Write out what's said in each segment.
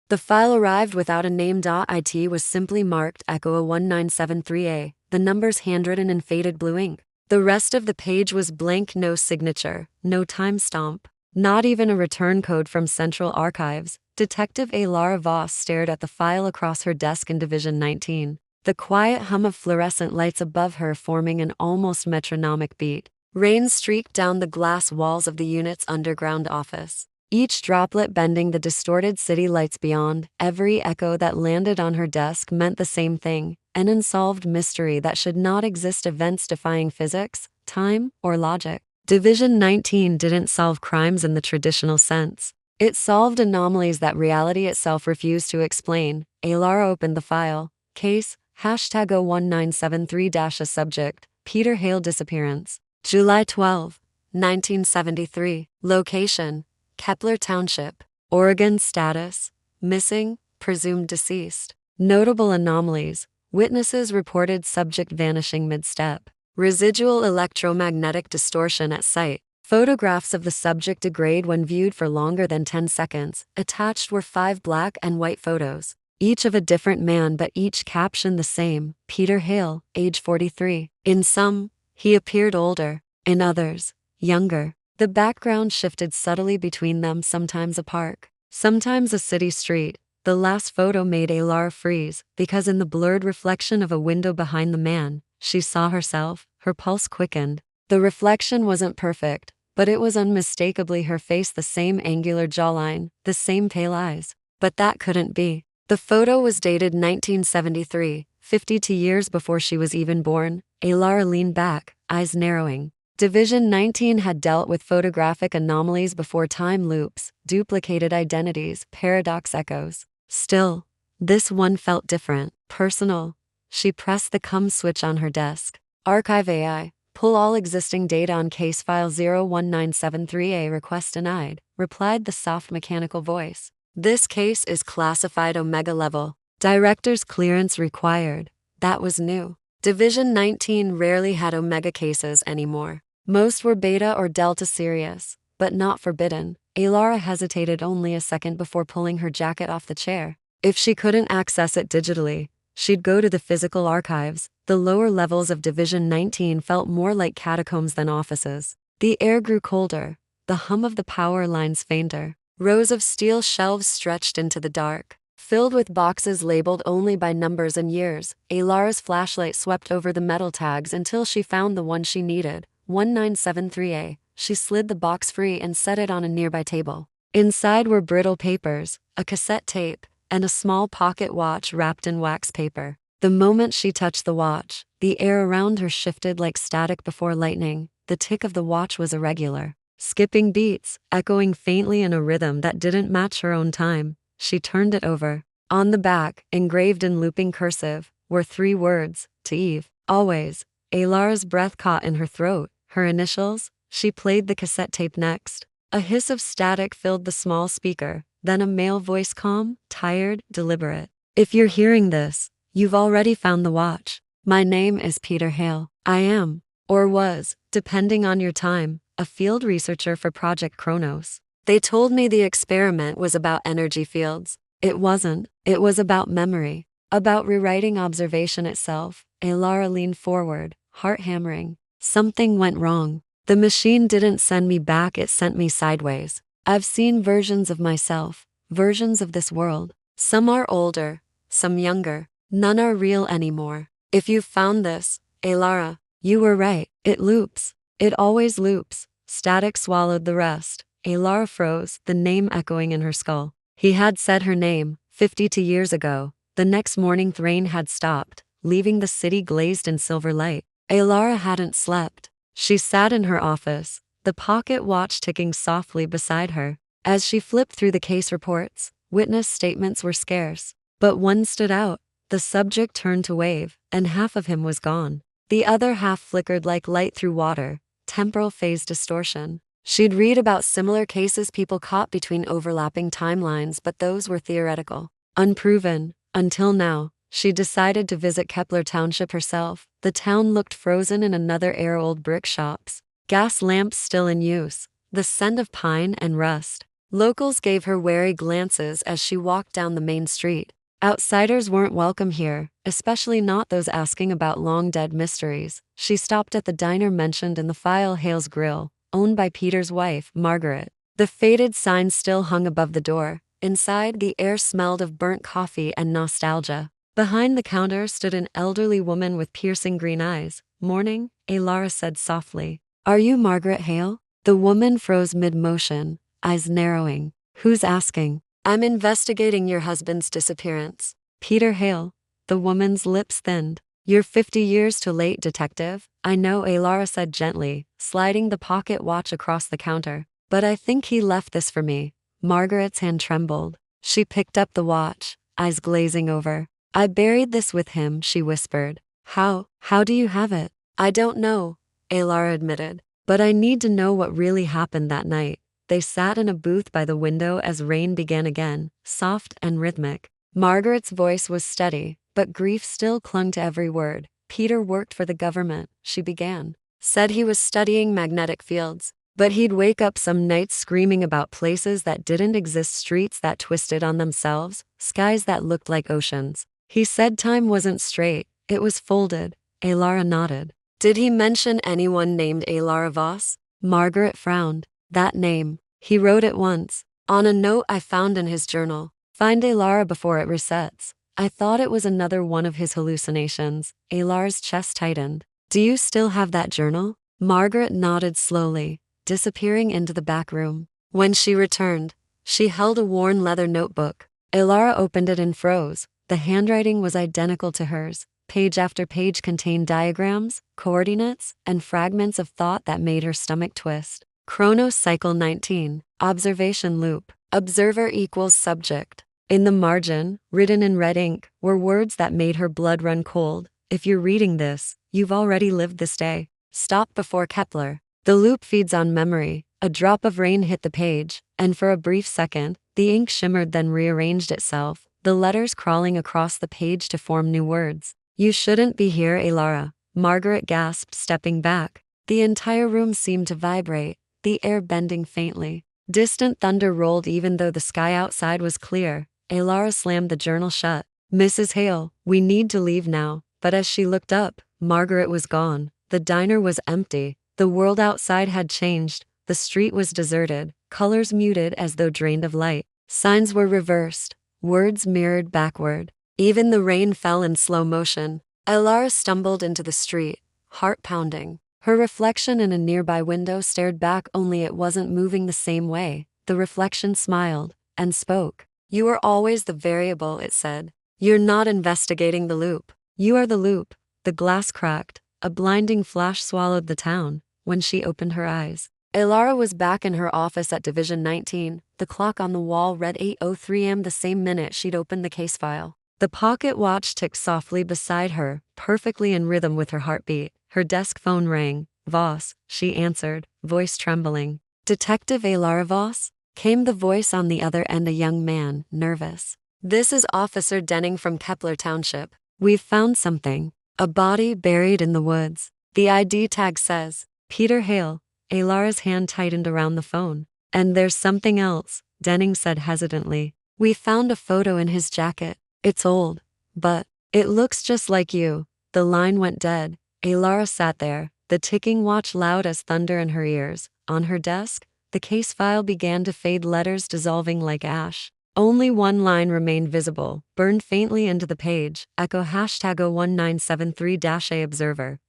The file arrived without a name. It was simply marked Echo 1973A, the numbers handwritten in faded blue ink. The rest of the page was blank, no signature, no timestamp, not even a return code from Central Archives. Detective Lara Voss stared at the file across her desk in Division 19, the quiet hum of fluorescent lights above her forming an almost metronomic beat. Rain streaked down the glass walls of the unit's underground office, each droplet bending the distorted city lights beyond. Every echo that landed on her desk meant the same thing, an unsolved mystery that should not exist, events defying physics, time, or logic. Division 19 didn't solve crimes in the traditional sense. It solved anomalies that reality itself refused to explain. Lara opened the file. Case, #01973- a subject, Peter Hale disappearance. July 12, 1973. Location, Kepler Township, Oregon. Status, missing, presumed deceased. Notable anomalies. Witnesses reported subject vanishing mid-step. Residual electromagnetic distortion at site. Photographs of the subject degrade when viewed for longer than 10 seconds. Attached were 5 black and white photos, each of a different man but each captioned the same: Peter Hale, age 43. In some, he appeared older. In others, younger. The background shifted subtly between them, sometimes a park, sometimes a city street. The last photo made Lara freeze, because in the blurred reflection of a window behind the man, she saw herself. Her pulse quickened. The reflection wasn't perfect, but it was unmistakably her face, the same angular jawline, the same pale eyes. But that couldn't be. The photo was dated 1973, 52 years before she was even born. Lara leaned back, eyes narrowing. Division 19 had dealt with photographic anomalies before: time loops, duplicated identities, paradox echoes. Still, this one felt different, personal. She pressed the come switch on her desk. Archive AI. Pull all existing data on case file 01973A. Request denied, replied the soft mechanical voice. This case is classified Omega level. Director's clearance required. That was new. Division 19 rarely had Omega cases anymore. Most were Beta or Delta serious, but not forbidden. Lara hesitated only a second before pulling her jacket off the chair. If she couldn't access it digitally, she'd go to the physical archives. The lower levels of Division 19 felt more like catacombs than offices. The air grew colder, the hum of the power lines fainter. Rows of steel shelves stretched into the dark, filled with boxes labeled only by numbers and years. Lara's flashlight swept over the metal tags until she found the one she needed, 1973A. She slid the box free and set it on a nearby table. Inside were brittle papers, a cassette tape, and a small pocket watch wrapped in wax paper. The moment she touched the watch, the air around her shifted like static before lightning. The tick of the watch was irregular, skipping beats, echoing faintly in a rhythm that didn't match her own time. She turned it over. On the back, engraved in looping cursive, were 3 words: to Eve, always. Lara's breath caught in her throat. Her initials. She played the cassette tape next. A hiss of static filled the small speaker, then a male voice, calm, tired, deliberate. If you're hearing this, you've already found the watch. My name is Peter Hale. I am, or was, depending on your time, a field researcher for Project Chronos. They told me the experiment was about energy fields. It wasn't. It was about memory, about rewriting observation itself. Lara leaned forward, heart hammering. Something went wrong. The machine didn't send me back, it sent me sideways. I've seen versions of myself, versions of this world. Some are older, some younger. None are real anymore. If you've found this, Lara, you were right. It loops. It always loops. Static swallowed the rest. Lara froze, the name echoing in her skull. He had said her name, 52 years ago. The next morning the rain had stopped, leaving the city glazed in silver light. Lara hadn't slept. She sat in her office, the pocket watch ticking softly beside her. As she flipped through the case reports, witness statements were scarce. But one stood out. The subject turned to wave, and half of him was gone. The other half flickered like light through water, temporal phase distortion. She'd read about similar cases, people caught between overlapping timelines, but those were theoretical, unproven. Until now, she decided to visit Kepler Township herself. The town looked frozen in another era, old brick shops, gas lamps still in use, the scent of pine and rust Locals gave her wary glances as she walked down the main street. Outsiders weren't welcome here, especially not those asking about long-dead mysteries. She stopped at the diner mentioned in the file, Hale's Grill, owned by Peter's wife, Margaret. The faded sign still hung above the door. Inside, the air smelled of burnt coffee and nostalgia. Behind the counter stood an elderly woman with piercing green eyes. "Morning," Alara said softly. "Are you Margaret Hale?" The woman froze mid-motion, eyes narrowing. "Who's asking?" "I'm investigating your husband's disappearance." "Peter Hale." The woman's lips thinned. "You're 50 years too late, detective." "I know," Alara said gently, sliding the pocket watch across the counter. "But I think he left this for me." Margaret's hand trembled. She picked up the watch, eyes glazing over. "I buried this with him," she whispered. How do you have it?" "I don't know," Alara admitted. "But I need to know what really happened that night." They sat in a booth by the window as rain began again, soft and rhythmic. Margaret's voice was steady, but grief still clung to every word. "Peter worked for the government," she began. "Said he was studying magnetic fields. But he'd wake up some nights screaming about places that didn't exist, streets that twisted on themselves, skies that looked like oceans. He said time wasn't straight, it was folded." Alara nodded. "Did he mention anyone named Alara Voss?" Margaret frowned. "That name. He wrote it once. On a note I found in his journal. Find Alara before it resets." I thought it was another one of his hallucinations. Alara's chest tightened. "Do you still have that journal?" Margaret nodded slowly, disappearing into the back room. When she returned, she held a worn leather notebook. Alara opened it and froze. The handwriting was identical to hers. Page after page contained diagrams, coordinates, and fragments of thought that made her stomach twist. Chronos cycle 19. Observation loop. Observer equals subject. In the margin, written in red ink, were words that made her blood run cold. "If you're reading this, you've already lived this day. Stop before Kepler." The loop feeds on memory. A drop of rain hit the page, and for a brief second, the ink shimmered then rearranged itself, the letters crawling across the page to form new words. "You shouldn't be here, Alara," Margaret gasped, stepping back. The entire room seemed to vibrate, the air bending faintly. Distant thunder rolled even though the sky outside was clear. Alara slammed the journal shut. "Mrs. Hale, we need to leave now." But as she looked up, Margaret was gone. The diner was empty. The world outside had changed. The street was deserted, colors muted as though drained of light. Signs were reversed, words mirrored backward. Even the rain fell in slow motion. Alara stumbled into the street, heart pounding. Her reflection in a nearby window stared back, only it wasn't moving the same way. The reflection smiled and spoke. "You are always the variable," it said. "You're not investigating the loop. You are the loop." The glass cracked. A blinding flash swallowed the town. When she opened her eyes, Alara was back in her office at Division 19. The clock on the wall read 8:03 am, the same minute she'd opened the case file. The pocket watch ticked softly beside her, perfectly in rhythm with her heartbeat. Her desk phone rang. "Voss," she answered, voice trembling. "Detective Alara Voss?" Came the voice on the other end, a young man, nervous. "This is Officer Denning from Kepler Township. We've found something. A body buried in the woods. The ID tag says Peter Hale." Alara's hand tightened around the phone. "And there's something else," Denning said hesitantly. "We found a photo in his jacket. It's old, but it looks just like you." The line went dead. Alara sat there, the ticking watch loud as thunder in her ears. On her desk, the case file began to fade, letters dissolving like ash. Only one line remained visible, burned faintly into the page. Echo #1973-A Observer.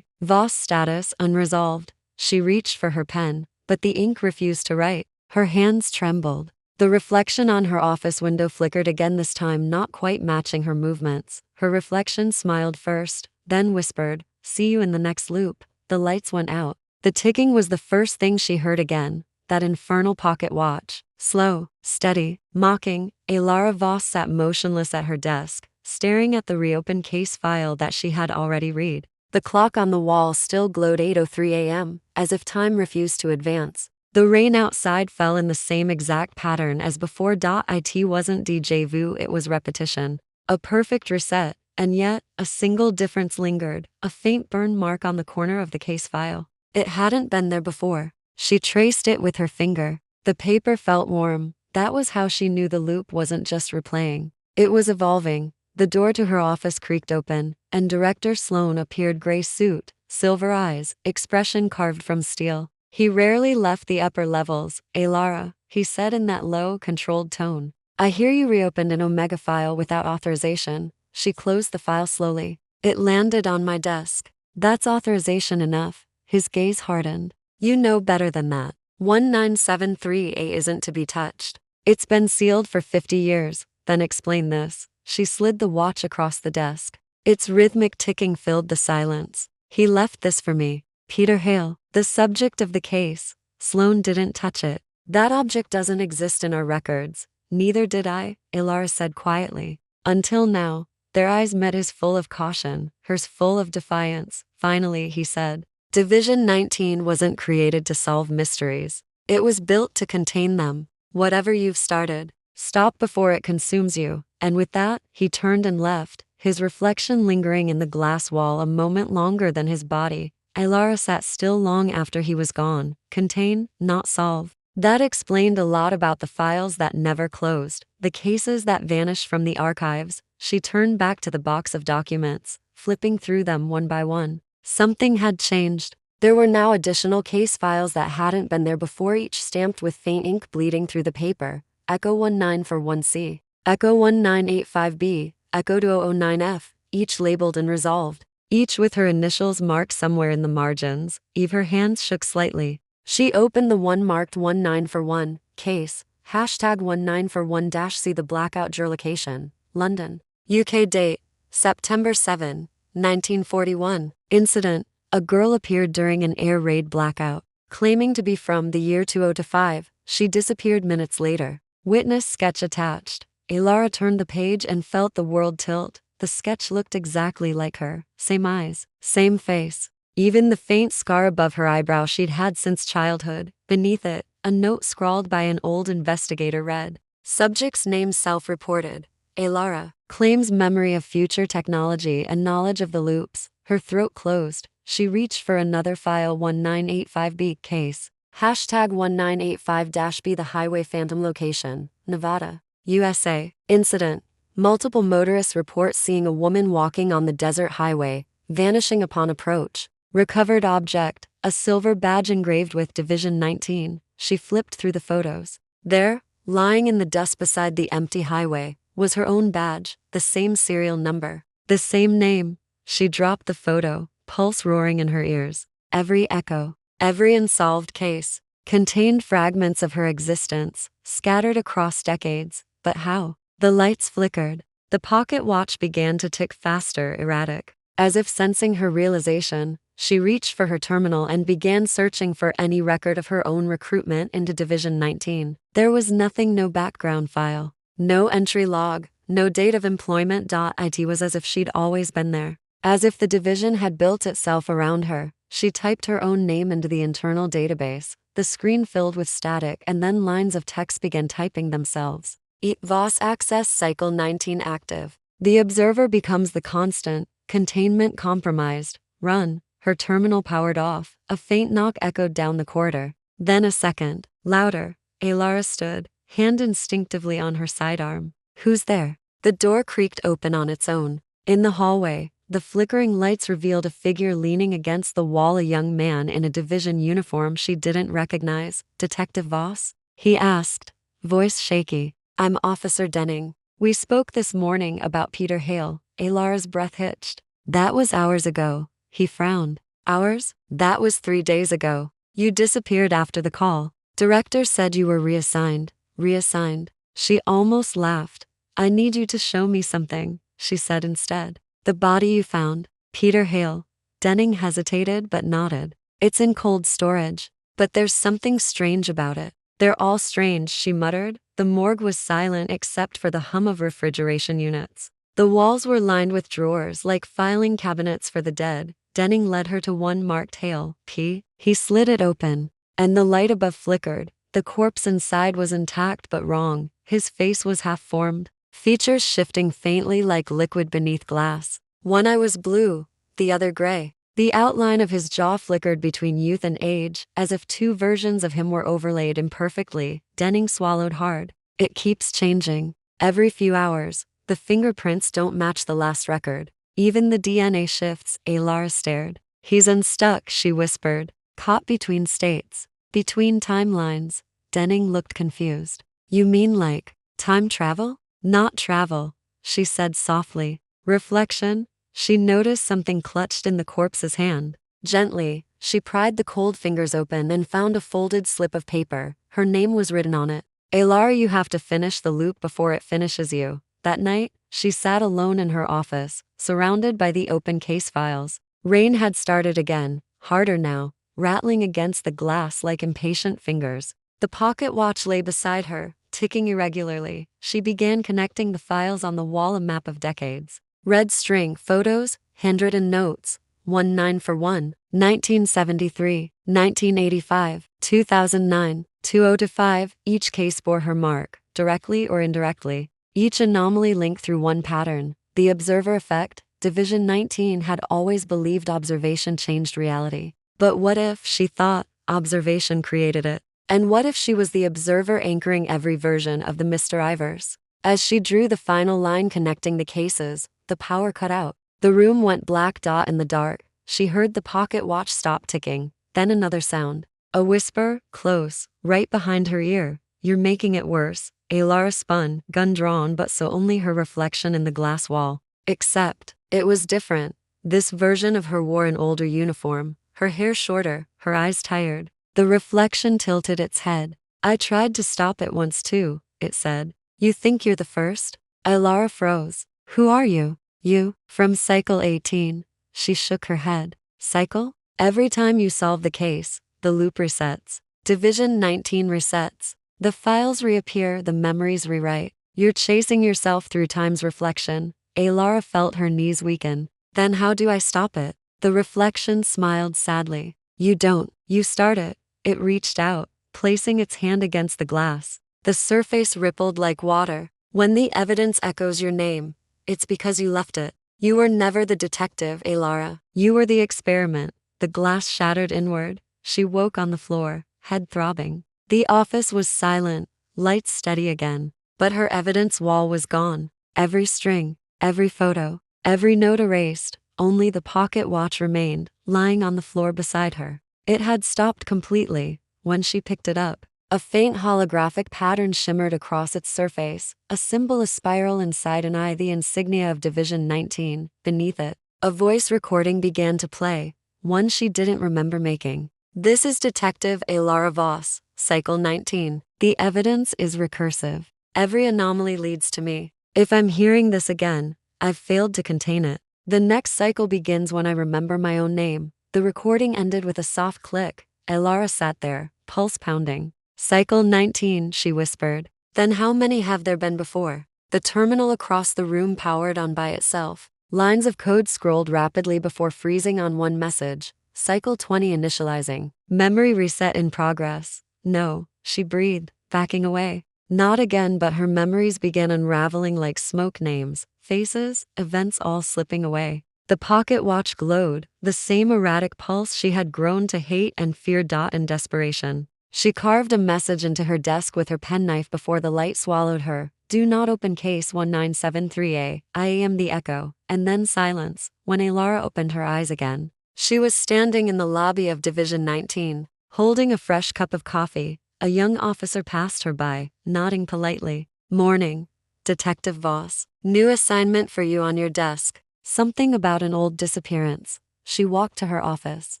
Voss status unresolved. She reached for her pen, but the ink refused to write. Her hands trembled. The reflection on her office window flickered again, this time not quite matching her movements. Her reflection smiled first, then whispered, "See you in the next loop." The lights went out. The ticking was the first thing she heard again, that infernal pocket watch. Slow, steady, mocking, Alara Voss sat motionless at her desk, staring at the reopened case file that she had already read. The clock on the wall still glowed 8:03 am, as if time refused to advance. The rain outside fell in the same exact pattern as before. It wasn't déjà vu, it was repetition. A perfect reset, and yet, a single difference lingered, a faint burn mark on the corner of the case file. It hadn't been there before. She traced it with her finger. The paper felt warm. That was how she knew the loop wasn't just replaying. It was evolving. The door to her office creaked open, and Director Sloan appeared, gray suit, silver eyes, expression carved from steel. He rarely left the upper levels. Lara, he said in that low, controlled tone. I hear you reopened an Omega file without authorization. She closed the file slowly. It landed on my desk. That's authorization enough. His gaze hardened. You know better than that. 19738 isn't to be touched. It's been sealed for 50 years. Then explain this. She slid the watch across the desk. Its rhythmic ticking filled the silence. He left this for me. Peter Hale, the subject of the case. Sloan didn't touch it. That object doesn't exist in our records. Neither did I, Lara said quietly. Until now. Their eyes met, his full of caution, hers full of defiance. Finally, he said, Division 19 wasn't created to solve mysteries. It was built to contain them. Whatever you've started, stop before it consumes you. And with that, he turned and left, his reflection lingering in the glass wall a moment longer than his body. Lara sat still long after he was gone. Contain, not solve. That explained a lot about the files that never closed, the cases that vanished from the archives. She turned back to the box of documents, flipping through them one by one. Something had changed. There were now additional case files that hadn't been there before, each stamped with faint ink bleeding through the paper. Echo 1941C, Echo 1985B, Echo 2009F, each labeled and resolved, each with her initials marked somewhere in the margins. Her hands shook slightly. She opened the one marked 1941, case, #1941-C, the blackout geolocation, London, UK. Date, September 7, 1941. Incident, a girl appeared during an air raid blackout, claiming to be from the year 2005. She disappeared minutes later. Witness sketch attached. Lara turned the page and felt the world tilt. The sketch looked exactly like her. Same eyes, same face. Even the faint scar above her eyebrow she'd had since childhood. Beneath it, a note scrawled by an old investigator read, Subject's name self-reported. Lara claims memory of future technology and knowledge of the loops. Her throat closed. She reached for another file, 1985B case, #1985-B, the highway phantom location, Nevada, USA. Incident, multiple motorists report seeing a woman walking on the desert highway, vanishing upon approach. Recovered object, a silver badge engraved with Division 19. She flipped through the photos. There, lying in the dust beside the empty highway, was her own badge, the same serial number, the same name. She dropped the photo, pulse roaring in her ears. Every echo, every unsolved case, contained fragments of her existence, scattered across decades. But how? The lights flickered. The pocket watch began to tick faster, erratic. As if sensing her realization, she reached for her terminal and began searching for any record of her own recruitment into Division 19. There was nothing, no background file, no entry log, no date of employment. It was as if she'd always been there. As if the division had built itself around her. She typed her own name into the internal database. The screen filled with static, and then lines of text began typing themselves. VOS access cycle 19 active. The observer becomes the constant. Containment compromised. Run. Her terminal powered off. A faint knock echoed down the corridor. Then a second, louder. Lara stood, hand instinctively on her sidearm. Who's there? The door creaked open on its own. In the hallway, the flickering lights revealed a figure leaning against the wall, a young man in a division uniform she didn't recognize. Detective Voss? He asked, voice shaky. I'm Officer Denning. We spoke this morning about Peter Hale. Lara's breath hitched. That was hours ago. He frowned. Hours? That was 3 days ago. You disappeared after the call. Director said you were reassigned. Reassigned. She almost laughed. I need you to show me something, she said instead. The body you found. Peter Hale. Denning hesitated but nodded. It's in cold storage. But there's something strange about it. They're all strange, she muttered. The morgue was silent except for the hum of refrigeration units. The walls were lined with drawers like filing cabinets for the dead. Denning led her to one marked Hale, P. He slid it open, and the light above flickered. The corpse inside was intact but wrong. His face was half-formed, features shifting faintly like liquid beneath glass. One eye was blue, the other gray. The outline of his jaw flickered between youth and age, as if two versions of him were overlaid imperfectly. Denning swallowed hard. It keeps changing. Every few hours, the fingerprints don't match the last record. Even the DNA shifts. Alara stared. He's unstuck, she whispered. Caught between states. Between timelines. Denning looked confused. You mean like time travel? Not travel, she said softly. Reflection? She noticed something clutched in the corpse's hand. Gently, she pried the cold fingers open and found a folded slip of paper. Her name was written on it. Alara, you have to finish the loop before it finishes you. That night, she sat alone in her office, surrounded by the open case files. Rain had started again, harder now, rattling against the glass like impatient fingers. The pocket watch lay beside her, ticking irregularly. She began connecting the files on the wall, a map of decades. Red string, photos, handwritten notes. 19 for 1, 1973, 1985, 2009, 2005. Each case bore her mark, directly or indirectly. Each anomaly linked through one pattern. The observer effect. Division 19 had always believed observation changed reality. But what if, she thought, observation created it? And what if she was the observer anchoring every version of the MysteryVerse? As she drew the final line connecting the cases, the power cut out. The room went black dot in the dark. She heard the pocket watch stop ticking, then another sound. A whisper, close, right behind her ear. You're making it worse. Alara spun, gun drawn, but so only her reflection in the glass wall. Except, it was different. This version of her wore an older uniform, her hair shorter, her eyes tired. The reflection tilted its head. I tried to stop it once too, it said. You think you're the first? Alara froze. Who are you? You, from Cycle 18. She shook her head. Cycle? Every time you solve the case, the loop resets. Division 19 resets. The files reappear, the memories rewrite. You're chasing yourself through time's reflection. Alara felt her knees weaken. Then how do I stop it? The reflection smiled sadly. You don't. You start it. It reached out, placing its hand against the glass. The surface rippled like water. When the evidence echoes your name, it's because you left it. You were never the detective, Alara. You were the experiment. The glass shattered inward. She woke on the floor, head throbbing. The office was silent, lights steady again. But her evidence wall was gone. Every string, every photo, every note erased. Only the pocket watch remained, lying on the floor beside her. It had stopped completely. When she picked it up, a faint holographic pattern shimmered across its surface, a symbol, a spiral inside an eye, the insignia of Division 19. Beneath it, a voice recording began to play, one she didn't remember making. This is Detective Alara Voss, Cycle 19. The evidence is recursive. Every anomaly leads to me. If I'm hearing this again, I've failed to contain it. The next cycle begins when I remember my own name. The recording ended with a soft click. Alara sat there, pulse pounding. Cycle 19, she whispered. Then how many have there been before? The terminal across the room powered on by itself. Lines of code scrolled rapidly before freezing on one message. Cycle 20 initializing. Memory reset in progress. No, she breathed, backing away. Not again, but her memories began unraveling like smoke, names, faces, events all slipping away. The pocket watch glowed, the same erratic pulse she had grown to hate and fear. In desperation, she carved a message into her desk with her penknife before the light swallowed her. Do not open case 1973A. I am the echo. And then silence. When Alara opened her eyes again, she was standing in the lobby of Division 19, holding a fresh cup of coffee. A young officer passed her by, nodding politely. Morning, Detective Voss. New assignment for you on your desk. Something about an old disappearance. She walked to her office.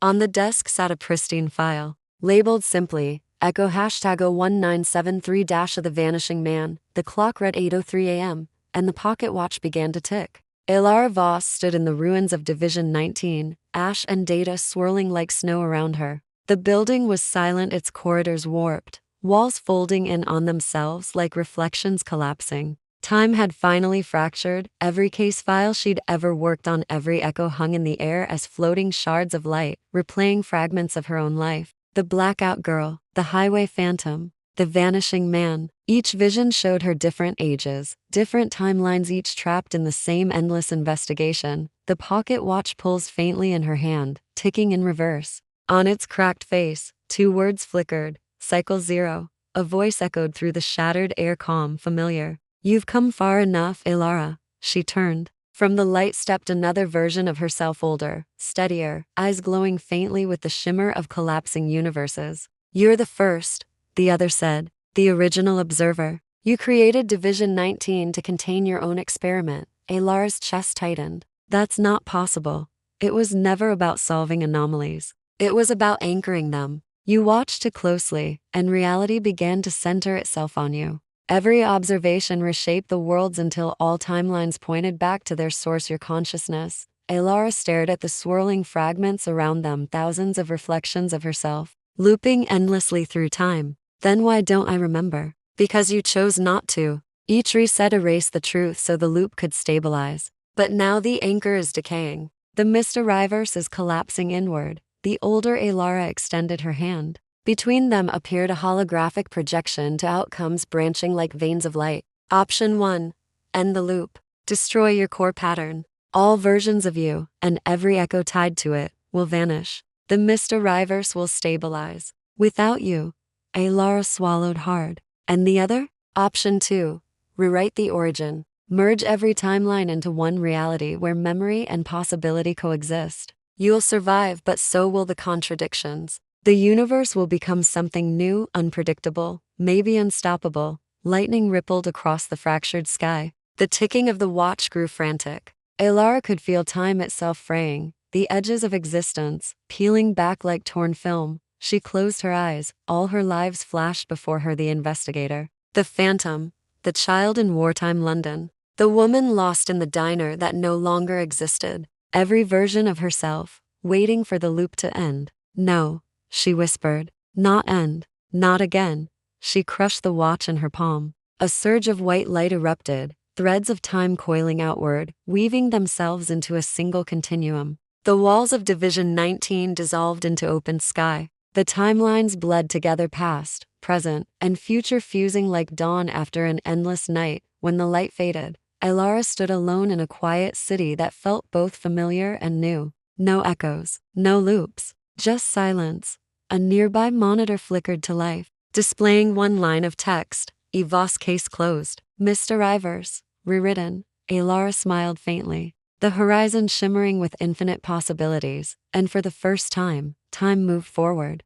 On the desk sat a pristine file, labeled simply, Echo #1973- of the vanishing man. The clock read 8:03 a.m., and the pocket watch began to tick. Alara Voss stood in the ruins of Division 19, ash and data swirling like snow around her. The building was silent, its corridors warped, walls folding in on themselves like reflections collapsing. Time had finally fractured. Every case file she'd ever worked on, every echo hung in the air as floating shards of light, replaying fragments of her own life. The blackout girl, the highway phantom, the vanishing man. Each vision showed her different ages, different timelines, each trapped in the same endless investigation. The pocket watch pulsed faintly in her hand, ticking in reverse. On its cracked face, 2 words flickered. Cycle 0. A voice echoed through the shattered air, calm, familiar. You've come far enough, Elara. She turned. From the light stepped another version of herself, older, steadier, eyes glowing faintly with the shimmer of collapsing universes. You're the first, the other said, the original observer. You created Division 19 to contain your own experiment. Elara's chest tightened. That's not possible. It was never about solving anomalies. It was about anchoring them. You watched too closely, and reality began to center itself on you. Every observation reshaped the worlds until all timelines pointed back to their source, your consciousness. Elara stared at the swirling fragments around them, thousands of reflections of herself, looping endlessly through time. Then why don't I remember? Because you chose not to. Each reset erased the truth so the loop could stabilize. But now the anchor is decaying. The MysteryVerse is collapsing inward. The older Elara extended her hand. Between them appeared a holographic projection to outcomes branching like veins of light. Option 1. End the loop. Destroy your core pattern. All versions of you, and every echo tied to it, will vanish. The MysteryVerse will stabilize. Without you. Elara swallowed hard. And the other? Option 2. Rewrite the origin. Merge every timeline into one reality where memory and possibility coexist. You'll survive, but so will the contradictions. The universe will become something new, unpredictable, maybe unstoppable. Lightning rippled across the fractured sky. The ticking of the watch grew frantic. Elara could feel time itself fraying, the edges of existence peeling back like torn film. She closed her eyes. All her lives flashed before her: the investigator, the phantom, the child in wartime London, the woman lost in the diner that no longer existed. Every version of herself, waiting for the loop to end. No, she whispered. Not end. Not again. She crushed the watch in her palm. A surge of white light erupted, threads of time coiling outward, weaving themselves into a single continuum. The walls of Division 19 dissolved into open sky. The timelines bled together, past, present, and future fusing like dawn after an endless night. When the light faded, Elara stood alone in a quiet city that felt both familiar and new. No echoes, no loops, just silence. A nearby monitor flickered to life, displaying one line of text: EVOS case closed. MysteryVerse, rewritten. Elara smiled faintly, the horizon shimmering with infinite possibilities, and for the first time, time moved forward.